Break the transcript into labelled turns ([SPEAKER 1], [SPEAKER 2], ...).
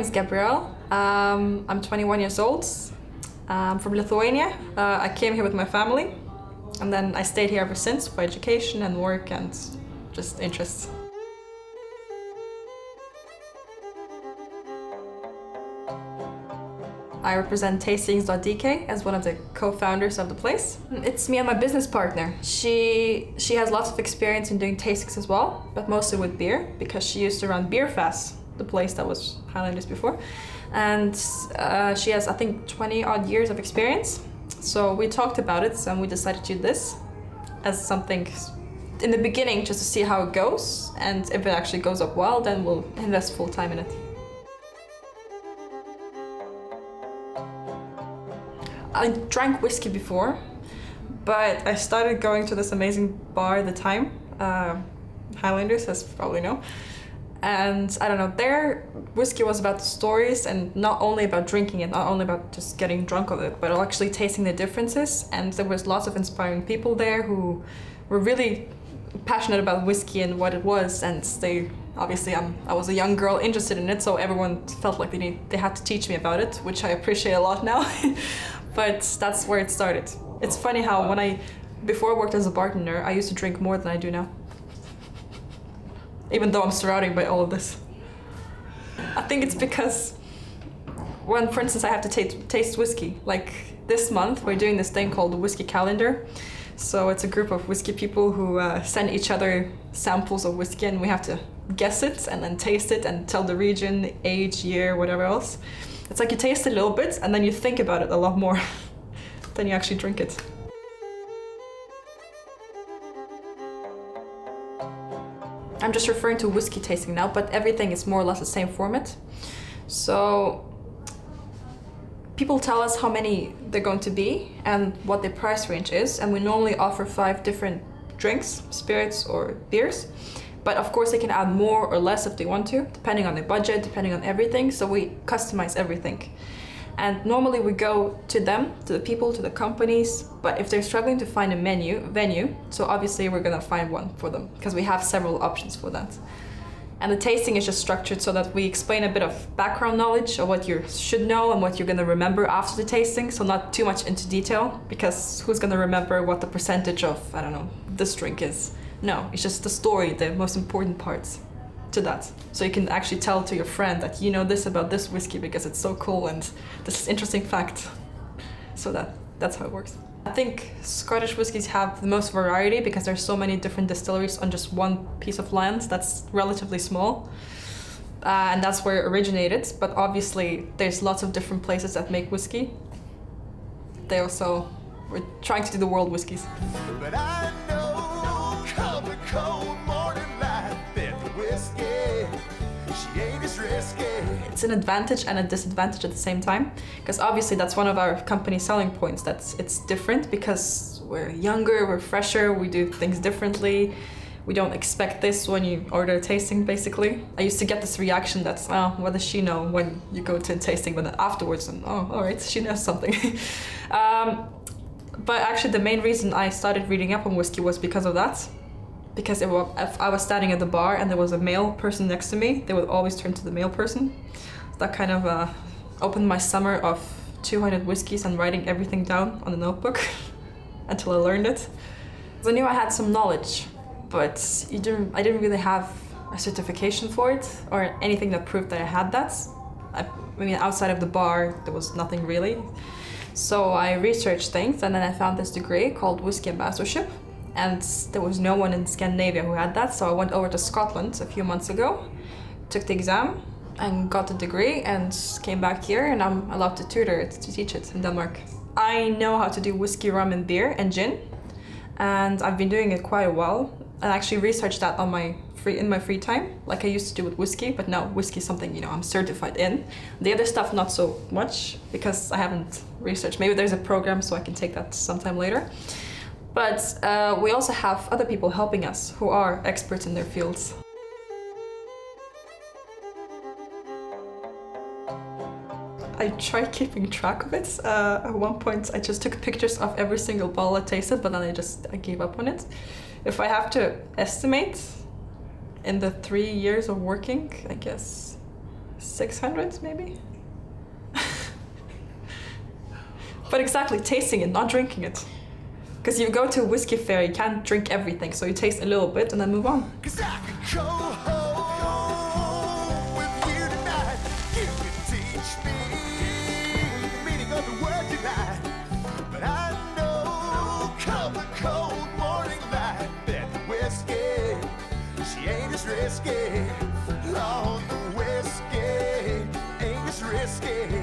[SPEAKER 1] name is Gabrielle. I'm 21 years old. I'm from Lithuania. I came here with my family, and then I stayed here ever since for education and work and just interests. I represent tastings.dk as one of the co-founders of the place. It's me and my business partner. She has lots of experience in doing tastings as well, but mostly with beer, because she used to run Beer Fest, the place that was Highlanders before. And she has, I think, 20 odd years of experience. So we talked about it and we decided to do this as something in the beginning, just to see how it goes. And if it actually goes up well, then we'll invest full time in it. I drank whiskey before, but I started going to this amazing bar at the time, Highlanders, as you probably know. And I don't know, their whiskey was about the stories and not only about drinking it, not only about just getting drunk of it, but actually tasting the differences. And there was lots of inspiring people there who were really passionate about whiskey and what it was. And they, obviously, I was a young girl interested in it, so everyone felt like they had to teach me about it, which I appreciate a lot now. But that's where it started. It's funny how before I worked as a bartender, I used to drink more than I do now. Even though I'm surrounded by all of this. I think it's because when, for instance, I have to taste whiskey. Like this month, we're doing this thing called the Whisky calendar. So it's a group of whiskey people who send each other samples of whiskey, and we have to guess it and then taste it and tell the region, age, year, whatever else. It's like you taste it a little bit and then you think about it a lot more than you actually drink it. I'm just referring to whiskey tasting now, but everything is more or less the same format. So people tell us how many they're going to be and what the price range is, and we normally offer 5 different drinks, spirits or beers. But of course they can add more or less if they want to, depending on their budget, depending on everything. So we customize everything. And normally we go to them, to the people, to the companies. But if they're struggling to find a venue, so obviously we're gonna find one for them, because we have several options for that. And the tasting is just structured so that we explain a bit of background knowledge of what you should know and what you're gonna remember after the tasting. So not too much into detail, because who's gonna remember what the percentage of, I don't know, this drink is? No, it's just the story, the most important parts to that. So you can actually tell to your friend that you know this about this whiskey because it's so cool and this is interesting fact. So that's how it works. I think Scottish whiskies have the most variety because there's so many different distilleries on just one piece of land that's relatively small. And that's where it originated. But obviously there's lots of different places that make whiskey. We're trying to do the world whiskies. But I know come the cold morning light that whiskey, she ain't as risky. It's an advantage and a disadvantage at the same time, because obviously that's one of our company selling points, that it's different because we're younger, we're fresher, we do things differently. We don't expect this when you order a tasting, basically. I used to get this reaction that's, oh, what does she know, when you go to a tasting, but then afterwards, and oh, all right, she knows something. But actually the main reason I started reading up on whiskey was because of that. Because if I was standing at the bar and there was a male person next to me, they would always turn to the male person. That kind of opened my summer of 200 whiskeys and writing everything down on a notebook until I learned it. I knew I had some knowledge, but I didn't really have a certification for it or anything that proved that I had that. I mean, outside of the bar, there was nothing really. So I researched things, and then I found this degree called Whisky ambassadorship, and there was no one in Scandinavia who had that. So I went over to Scotland a few months ago, took the exam and got the degree, and came back here, and I'm allowed to tutor it, to teach it in Denmark. I know how to do whiskey, rum and beer and gin, and I've been doing it quite a while. I actually researched that in my free time, like I used to do with whiskey, but now whiskey is something, I'm certified in. The other stuff, not so much, because I haven't researched. Maybe there's a program so I can take that sometime later. But we also have other people helping us who are experts in their fields. I tried keeping track of it. At one point I just took pictures of every single bottle I tasted, but then I gave up on it. If I have to estimate, in the 3 years of working, I guess 600 maybe. But exactly, tasting it, not drinking it. Because you go to a whiskey fair, you can't drink everything, so you taste a little bit and then move on.
[SPEAKER 2] 'Cause I could go home with you tonight. You could teach me the meaning of the word tonight. But I know come the cold morning light that the whiskey, she ain't as risky. Lord, the whiskey ain't as risky.